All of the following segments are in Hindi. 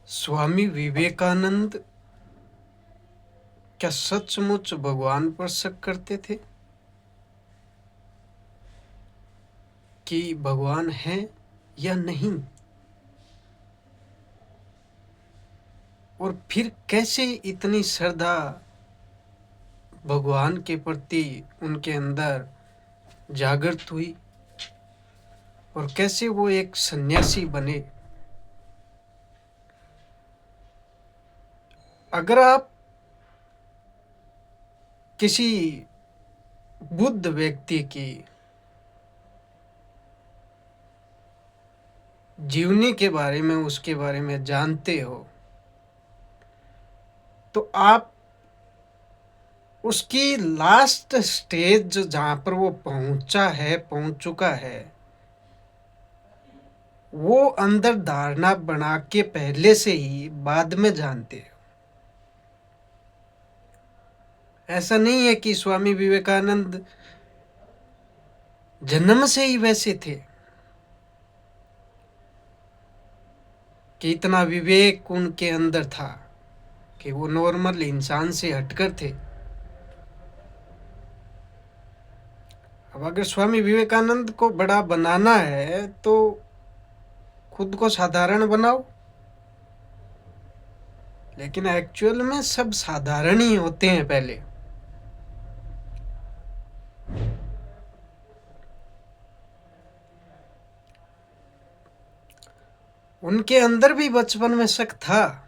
स्वामी विवेकानंद क्या सचमुच भगवान पर शक करते थे कि भगवान है या नहीं? और फिर कैसे इतनी श्रद्धा भगवान के प्रति उनके अंदर जागृत हुई और कैसे वो एक सन्यासी बने? अगर आप किसी बुद्ध व्यक्ति की जीवनी के बारे में, उसके बारे में जानते हो, तो आप उसकी लास्ट स्टेज जहाँ पर वो पहुँच चुका है, वो अंदर धारणा बना के पहले से ही बाद में जानते हो। ऐसा नहीं है कि स्वामी विवेकानंद जन्म से ही वैसे थे, कि इतना विवेक उनके अंदर था कि वो नॉर्मल इंसान से हटकर थे। अब अगर स्वामी विवेकानंद को बड़ा बनाना है तो खुद को साधारण बनाओ, लेकिन एक्चुअल में सब साधारण ही होते हैं पहले। उनके अंदर भी बचपन में शक था,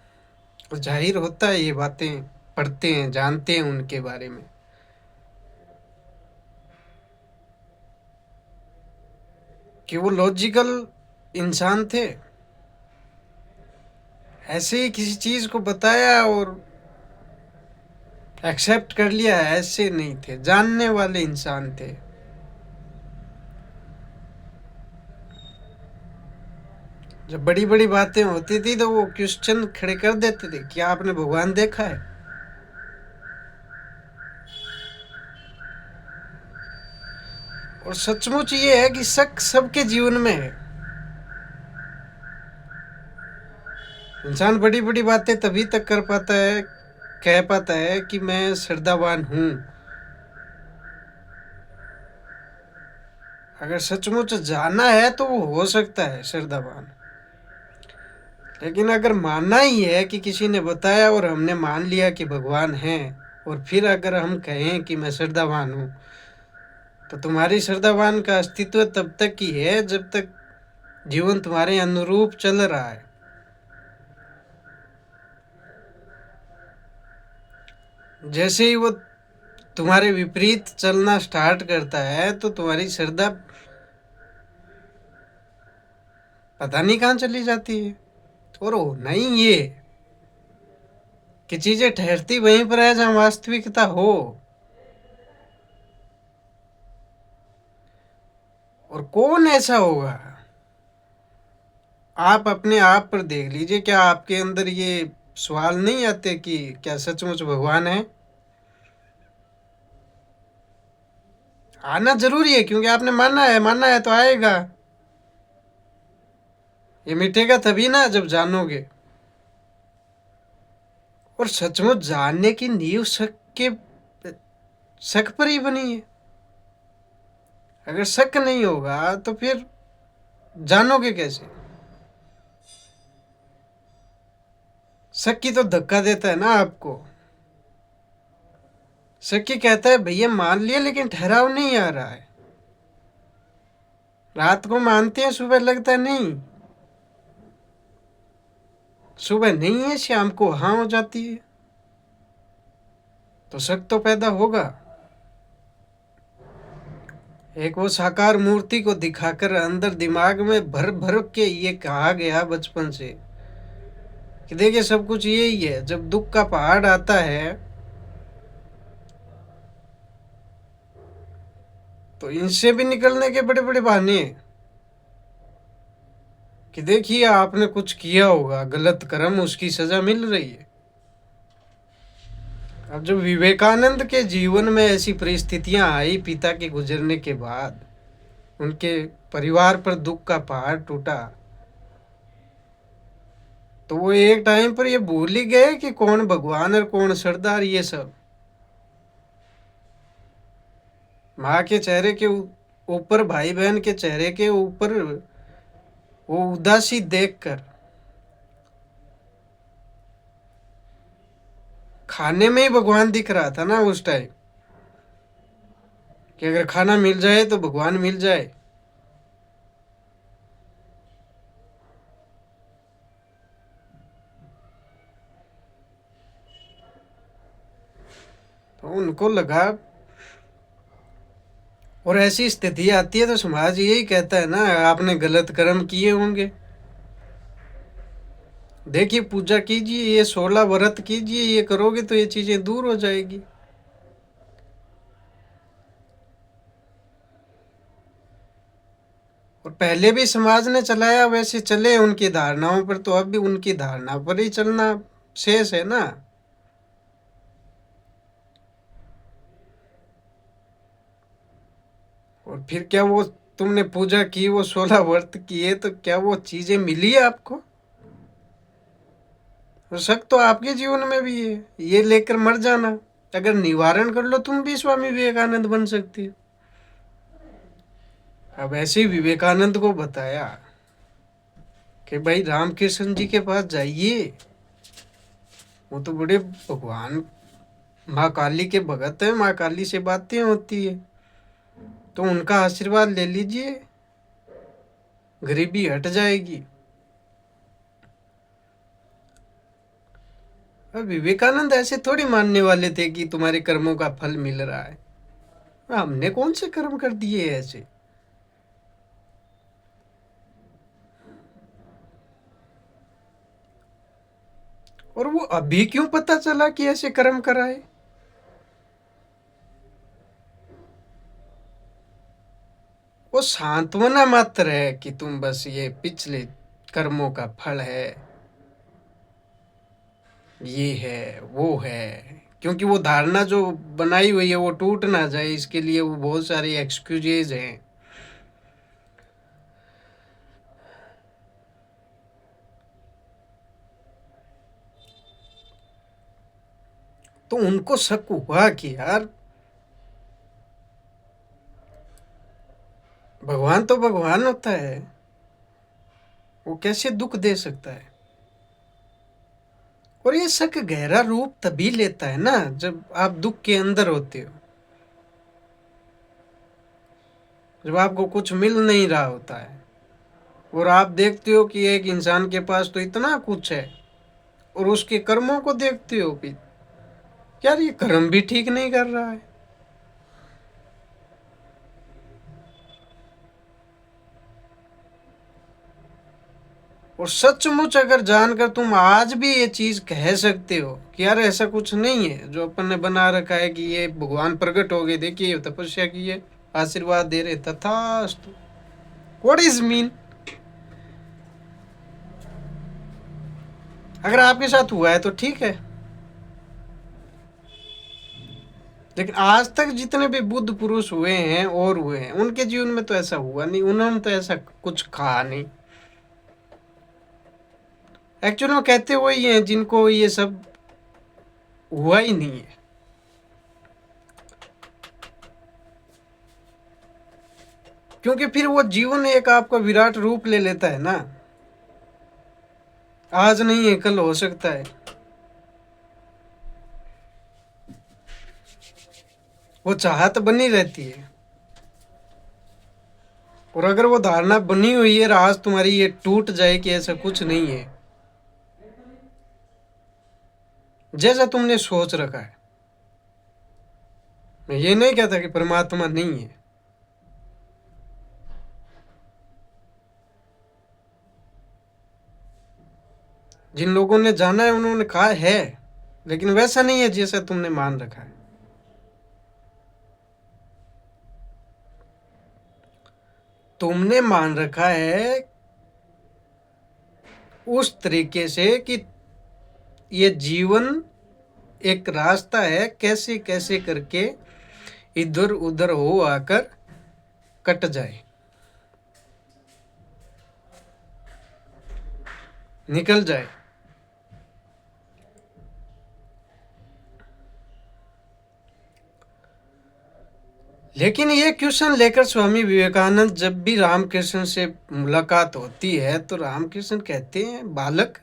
तो जाहिर होता है ये बातें पढ़ते हैं, जानते हैं उनके बारे में। कि वो लॉजिकल इंसान थे, ऐसे ही किसी चीज को बताया और एक्सेप्ट कर लिया, ऐसे नहीं थे, जानने वाले इंसान थे। जब बड़ी बड़ी बातें होती थी तो वो क्वेश्चन खड़े कर देते थे, क्या आपने भगवान देखा है? और सचमुच ये है कि शक सबके जीवन में है। इंसान बड़ी बड़ी बातें तभी तक कर पाता है, कह पाता है कि मैं श्रद्धावान हूं, अगर सचमुच जाना है तो वो हो सकता है श्रद्धावान। लेकिन अगर मानना ही है कि किसी ने बताया और हमने मान लिया कि भगवान है, और फिर अगर हम कहें कि मैं श्रद्धावान हूँ, तो तुम्हारी श्रद्धावान का अस्तित्व तब तक ही है जब तक जीवन तुम्हारे अनुरूप चल रहा है। जैसे ही वो तुम्हारे विपरीत चलना स्टार्ट करता है तो तुम्हारी श्रद्धा पता नहीं कहाँ चली जाती है। और होना ही ये कि चीजें ठहरती वहीं पर है जहाँ वास्तविकता हो। और कौन ऐसा होगा, आप अपने आप पर देख लीजिए, क्या आपके अंदर ये सवाल नहीं आते कि क्या सचमुच भगवान है? आना जरूरी है, क्योंकि आपने मानना है तो आएगा। ये मिटेगा तभी ना जब जानोगे। और सचमुच जानने की नींव शक पर ही बनी है। अगर शक नहीं होगा तो फिर जानोगे कैसे? शक ही तो धक्का देता है ना आपको। शक ही कहता है भैया मान लिया, लेकिन ठहराव नहीं आ रहा है। रात को मानते हैं, सुबह लगता है नहीं, सुबह नहीं है, शाम को हाँ हो जाती है, तो शक तो पैदा होगा। एक वो साकार मूर्ति को दिखाकर अंदर दिमाग में भर भर के ये कहा गया बचपन से कि देखिए सब कुछ यही है। जब दुख का पहाड़ आता है तो इनसे भी निकलने के बड़े बड़े बहाने हैं कि देखिए आपने कुछ किया होगा गलत कर्म, उसकी सजा मिल रही है। अब जब विवेकानंद के जीवन में ऐसी परिस्थितियां आई, पिता के गुजरने के बाद उनके परिवार पर दुख का पहाड़ टूटा, तो वो एक टाइम पर ये भूल ही गए कि कौन भगवान और कौन सरदार। ये सब माँ के चेहरे के ऊपर, भाई बहन के चेहरे के ऊपर वो उदासी देखकर खाने में ही भगवान दिख रहा था ना उस टाइम, कि अगर खाना मिल जाए तो भगवान मिल जाए। तो उनको लगा, और ऐसी स्थिति आती है तो समाज यही कहता है ना, आपने गलत कर्म किए होंगे। देखिए पूजा कीजिए, ये 16 व्रत कीजिए, ये करोगे तो ये चीजें दूर हो जाएगी। और पहले भी समाज ने चलाया, वैसे चले उनकी धारणाओं पर, तो अब भी उनकी धारणा पर ही चलना शेष है ना। और फिर क्या वो तुमने पूजा की, वो 16 व्रत किए, तो क्या वो चीजें मिली आपको? और शक तो आपके जीवन में भी है, ये लेकर मर जाना। अगर निवारण कर लो तुम भी स्वामी विवेकानंद बन सकती हो। अब ऐसे ही विवेकानंद को बताया कि भाई रामकृष्ण जी के पास जाइए, वो तो बड़े भगवान माँ काली के भगत है, माँ काली से बातें होती है, तो उनका आशीर्वाद ले लीजिए, गरीबी हट जाएगी। अब विवेकानंद ऐसे थोड़ी मानने वाले थे कि तुम्हारे कर्मों का फल मिल रहा है। हमने कौन से कर्म कर दिए ऐसे? और वो अभी क्यों पता चला कि ऐसे कर्म कराए? वो सांत्वना मात्र है कि तुम बस ये पिछले कर्मों का फल है, ये है वो है। क्योंकि वो धारणा जो बनाई हुई है वो टूट ना जाए, इसके लिए वो बहुत सारी एक्सक्यूजेज हैं। तो उनको शक हुआ कि यार भगवान तो भगवान होता है, वो कैसे दुख दे सकता है? और ये शक गहरा रूप तभी लेता है ना जब आप दुख के अंदर होते हो, जब आपको कुछ मिल नहीं रहा होता है और आप देखते हो कि एक इंसान के पास तो इतना कुछ है, और उसके कर्मों को देखते हो कि यार ये कर्म भी ठीक नहीं कर रहा है। और सचमुच अगर जानकर तुम आज भी ये चीज कह सकते हो कि यार ऐसा कुछ नहीं है जो अपन ने बना रखा है कि ये भगवान प्रकट हो गए, देखिए तपस्या की है, आशीर्वाद दे रहे, तथास्तु, व्हाट इज मीन? अगर आपके साथ हुआ है तो ठीक है, लेकिन आज तक जितने भी बुद्ध पुरुष हुए हैं और हुए हैं उनके जीवन में तो ऐसा हुआ नहीं, उन्होंने तो ऐसा कुछ कहा नहीं। एक्चुअली में कहते वही हैं जिनको ये सब हुआ ही नहीं है। क्योंकि फिर वो जीवन एक आपका विराट रूप ले लेता है ना, आज नहीं है कल हो सकता है। वो चाहत बनी रहती है, और अगर वो धारणा बनी हुई है और आज तुम्हारी ये टूट जाए कि ऐसा कुछ नहीं है जैसा तुमने सोच रखा है, मैं ये नहीं कहता कि परमात्मा नहीं है। जिन लोगों ने जाना है उन्होंने कहा है, लेकिन वैसा नहीं है जैसा तुमने मान रखा है। तुमने मान रखा है उस तरीके से कि ये जीवन एक रास्ता है, कैसे कैसे करके इधर उधर हो आकर कट जाए, निकल जाए। लेकिन ये क्वेश्चन लेकर स्वामी विवेकानंद जब भी रामकृष्ण से मुलाकात होती है तो रामकृष्ण कहते हैं, बालक,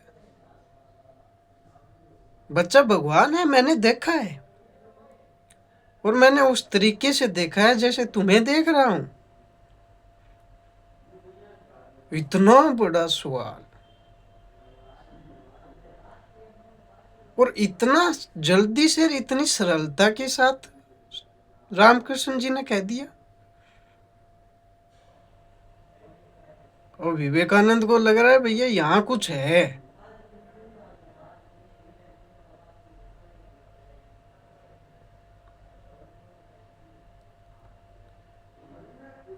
बच्चा भगवान है, मैंने देखा है, और मैंने उस तरीके से देखा है जैसे तुम्हें देख रहा हूं। इतना बड़ा सवाल, और इतना जल्दी से, इतनी सरलता के साथ रामकृष्ण जी ने कह दिया। और विवेकानंद को लग रहा है भैया यहाँ कुछ है।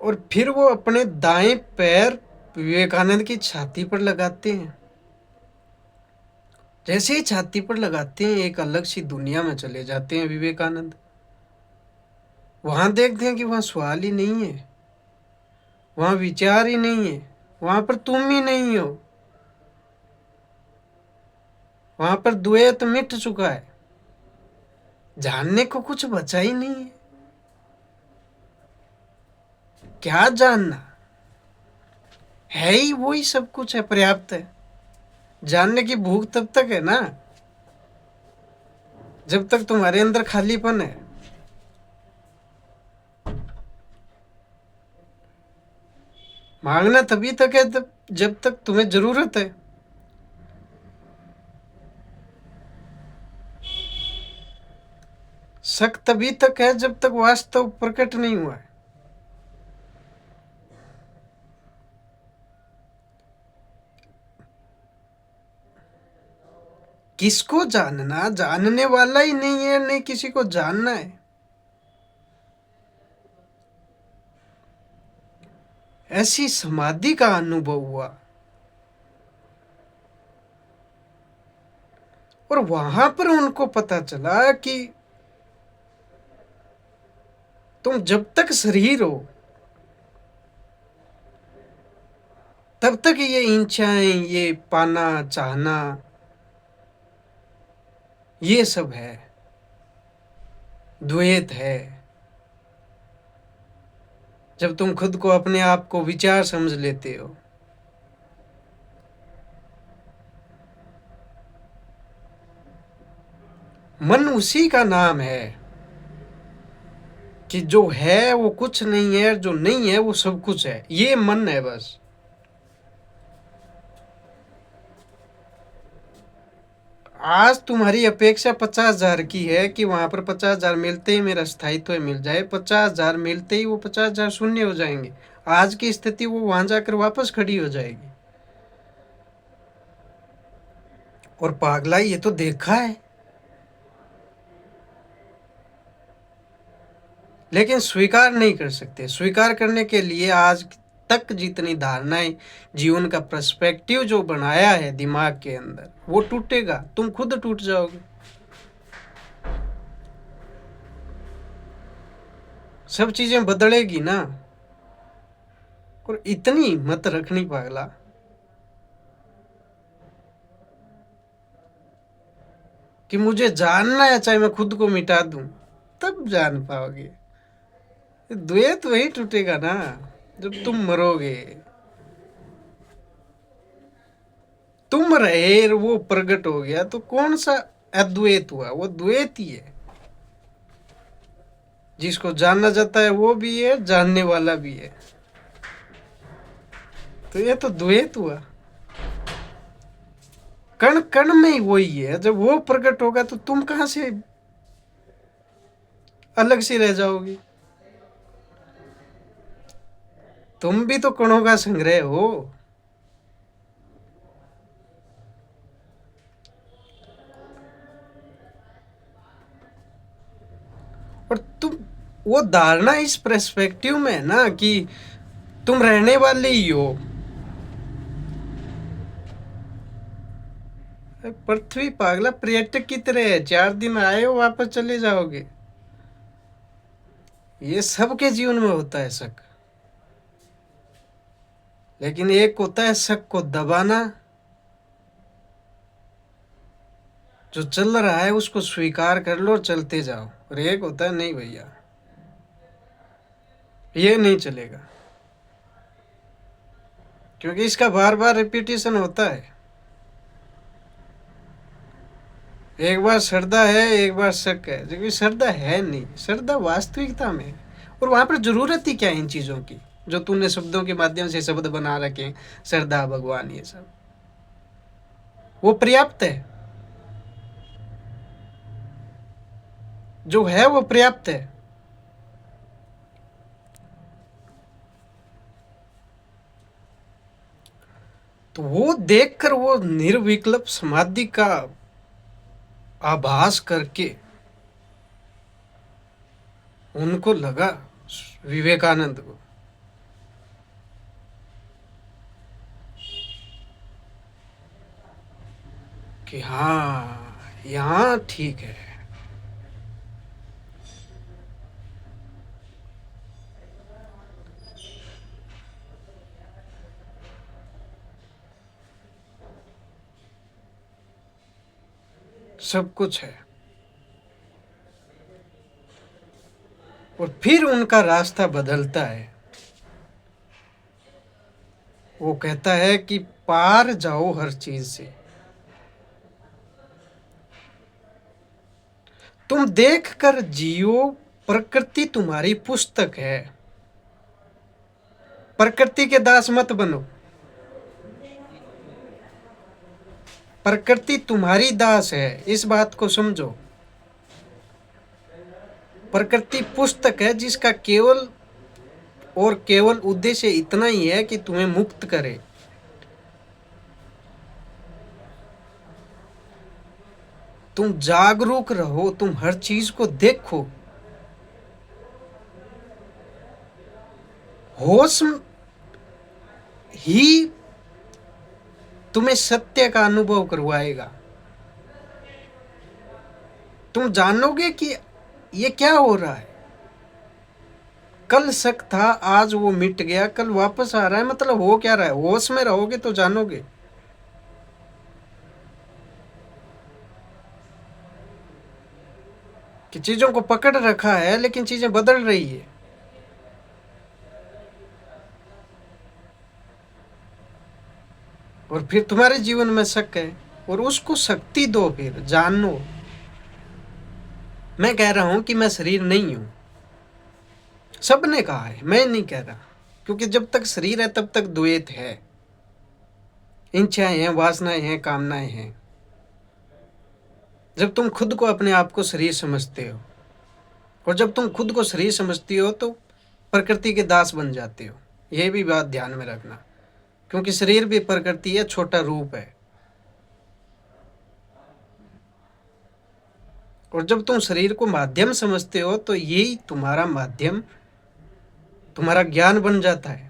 और फिर वो अपने दाएं पैर विवेकानंद की छाती पर लगाते हैं। जैसे ही छाती पर लगाते हैं, एक अलग सी दुनिया में चले जाते हैं विवेकानंद। वहां देखते हैं कि वहां सवाल ही नहीं है, वहां विचार ही नहीं है, वहां पर तुम ही नहीं हो, वहां पर द्वैत मिट चुका है, जानने को कुछ बचा ही नहीं है। क्या जानना है, ही वही सब कुछ है, पर्याप्त है। जानने की भूख तब तक है ना जब तक तुम्हारे अंदर खालीपन है। मांगना तभी तक है जब तक तुम्हें जरूरत है। शक तभी तक है जब तक वास्तव प्रकट नहीं हुआ है। किसको जानना, जानने वाला ही नहीं है, नहीं किसी को जानना है। ऐसी समाधि का अनुभव हुआ, और वहां पर उनको पता चला कि तुम जब तक शरीर हो तब तक ये इच्छाएं, ये पाना चाहना, ये सब है, द्वैत है। जब तुम खुद को, अपने आप को विचार समझ लेते हो, मन उसी का नाम है कि जो है वो कुछ नहीं है, जो नहीं है वो सब कुछ है। ये मन है बस। आज तुम्हारी अपेक्षा 50,000 की है कि वहां पर 50,000 मिलते ही मेरा स्थायित्व मिल जाए। 50,000 मिलते ही वो 50,000 शून्य हो जाएंगे। आज की स्थिति वो वहां जाकर वापस खड़ी हो जाएगी। और पागला, ये तो देखा है, लेकिन स्वीकार नहीं कर सकते। स्वीकार करने के लिए आज तक जितनी धारणाएं, जीवन का पर्सपेक्टिव जो बनाया है दिमाग के अंदर, वो टूटेगा, तुम खुद टूट जाओगे। सब चीजें बदलेगी ना। और इतनी मत रखनी पागला कि मुझे जानना है, चाहे मैं खुद को मिटा दूं, तब जान पाओगे। द्वैत वही टूटेगा ना जब तुम मरोगे। तुम रहे, वो प्रकट हो गया, तो कौन सा अद्वैत हुआ? वो द्वैत ही है। जिसको जानना जाता है वो भी है, जानने वाला भी है। तो ये तो द्वैत हुआ। कण कण में ही वही है। जब वो प्रकट होगा तो तुम कहां से अलग से रह जाओगे? तुम भी तो कणों का संग्रह हो। और तुम, वो धारणा इस पर्सपेक्टिव में है ना कि तुम रहने वाले ही हो। पृथ्वी पागला पर्यटक की तरह है, 4 दिन आए हो वापस चले जाओगे। ये सबके जीवन में होता है शक। लेकिन एक होता है शक को दबाना, जो चल रहा है उसको स्वीकार कर लो और चलते जाओ। और एक होता है नहीं भैया, ये नहीं चलेगा, क्योंकि इसका बार बार रिपीटेशन होता है। एक बार श्रद्धा है, एक बार शक है, जबकि श्रद्धा है नहीं, श्रद्धा वास्तविकता में। और वहां पर जरूरत ही क्या है इन चीजों की, जो तूने शब्दों के माध्यम से शब्द बना रखे हैं, श्रद्धा, भगवान, ये सब वो पर्याप्त है। जो है वो पर्याप्त है। तो वो देखकर, वो निर्विकल्प समाधि का आभास करके उनको लगा, विवेकानंद को, कि हाँ यहाँ ठीक है। सब कुछ है। और फिर उनका रास्ता बदलता है। वो कहता है कि पार जाओ हर चीज से। तुम देख कर जियो, प्रकृति तुम्हारी पुस्तक है। प्रकृति के दास मत बनो। प्रकृति तुम्हारी दास है, इस बात को समझो। प्रकृति पुस्तक है जिसका केवल और केवल उद्देश्य इतना ही है कि तुम्हें मुक्त करे। तुम जागरूक रहो, तुम हर चीज को देखो। होश ही तुम्हें सत्य का अनुभव करवाएगा। तुम जानोगे कि ये क्या हो रहा है। कल शक था, आज वो मिट गया, कल वापस आ रहा है, मतलब हो क्या रहा है। होश में रहोगे तो जानोगे। कि चीजों को पकड़ रखा है लेकिन चीजें बदल रही है। और फिर तुम्हारे जीवन में शक है, और उसको शक्ति दो, फिर जानो। मैं कह रहा हूं कि मैं शरीर नहीं हूं, सबने कहा है, मैं नहीं कह रहा। क्योंकि जब तक शरीर है तब तक द्वैत है, इच्छाएं हैं, वासनाएं हैं, कामनाएं हैं। जब तुम खुद को, अपने आप को शरीर समझते हो, और जब तुम खुद को शरीर समझती हो तो प्रकृति के दास बन जाते हो। यह भी बात ध्यान में रखना, क्योंकि शरीर भी प्रकृति है, छोटा रूप है। और जब तुम शरीर को माध्यम समझते हो तो यही तुम्हारा माध्यम, तुम्हारा ज्ञान बन जाता है।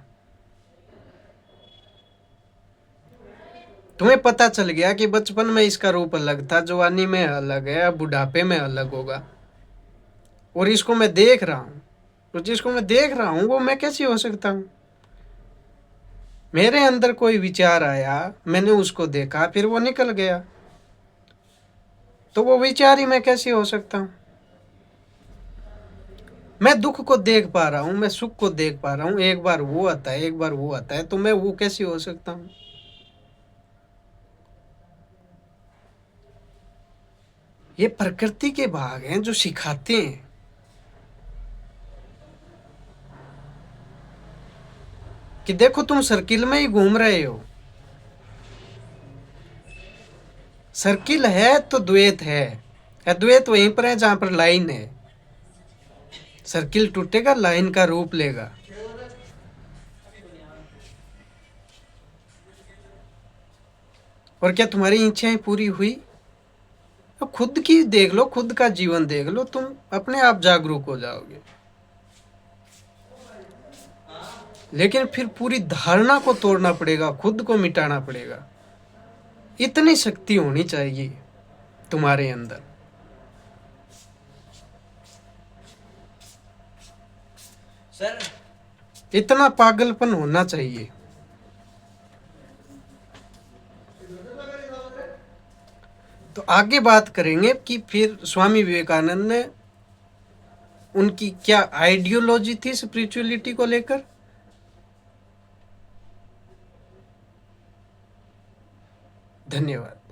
तुम्हें पता चल गया कि बचपन में इसका रूप अलग था, जवानी में अलग है, अब बुढ़ापे में अलग होगा। और इसको मैं देख रहा हूं, तो जिसको मैं देख रहा हूं वो मैं कैसे हो सकता हूं। मेरे अंदर कोई विचार आया, मैंने उसको देखा, फिर वो निकल गया, तो वो विचार ही मैं कैसे हो सकता हूं। मैं दुख को देख पा रहा हूं, मैं सुख को देख पा रहा हूं, एक बार वो आता है, एक बार वो आता है, तो मैं वो कैसे हो सकता हूं। ये प्रकृति के भाग हैं जो सिखाते हैं। कि देखो तुम सर्किल में ही घूम रहे हो। सर्किल है तो द्वैत है, अद्वैत वहीं पर है जहां पर लाइन है। सर्किल टूटेगा, लाइन का रूप लेगा। और क्या तुम्हारी इच्छाएं पूरी हुई? तो खुद की देख लो, खुद का जीवन देख लो, तुम अपने आप जागरूक हो जाओगे। लेकिन फिर पूरी धारणा को तोड़ना पड़ेगा, खुद को मिटाना पड़ेगा। इतनी शक्ति होनी चाहिए तुम्हारे अंदर। सर, इतना पागलपन होना चाहिए। तो आगे बात करेंगे कि फिर स्वामी विवेकानंद ने उनकी क्या आइडियोलॉजी थी स्पिरिचुअलिटी को लेकर। धन्यवाद।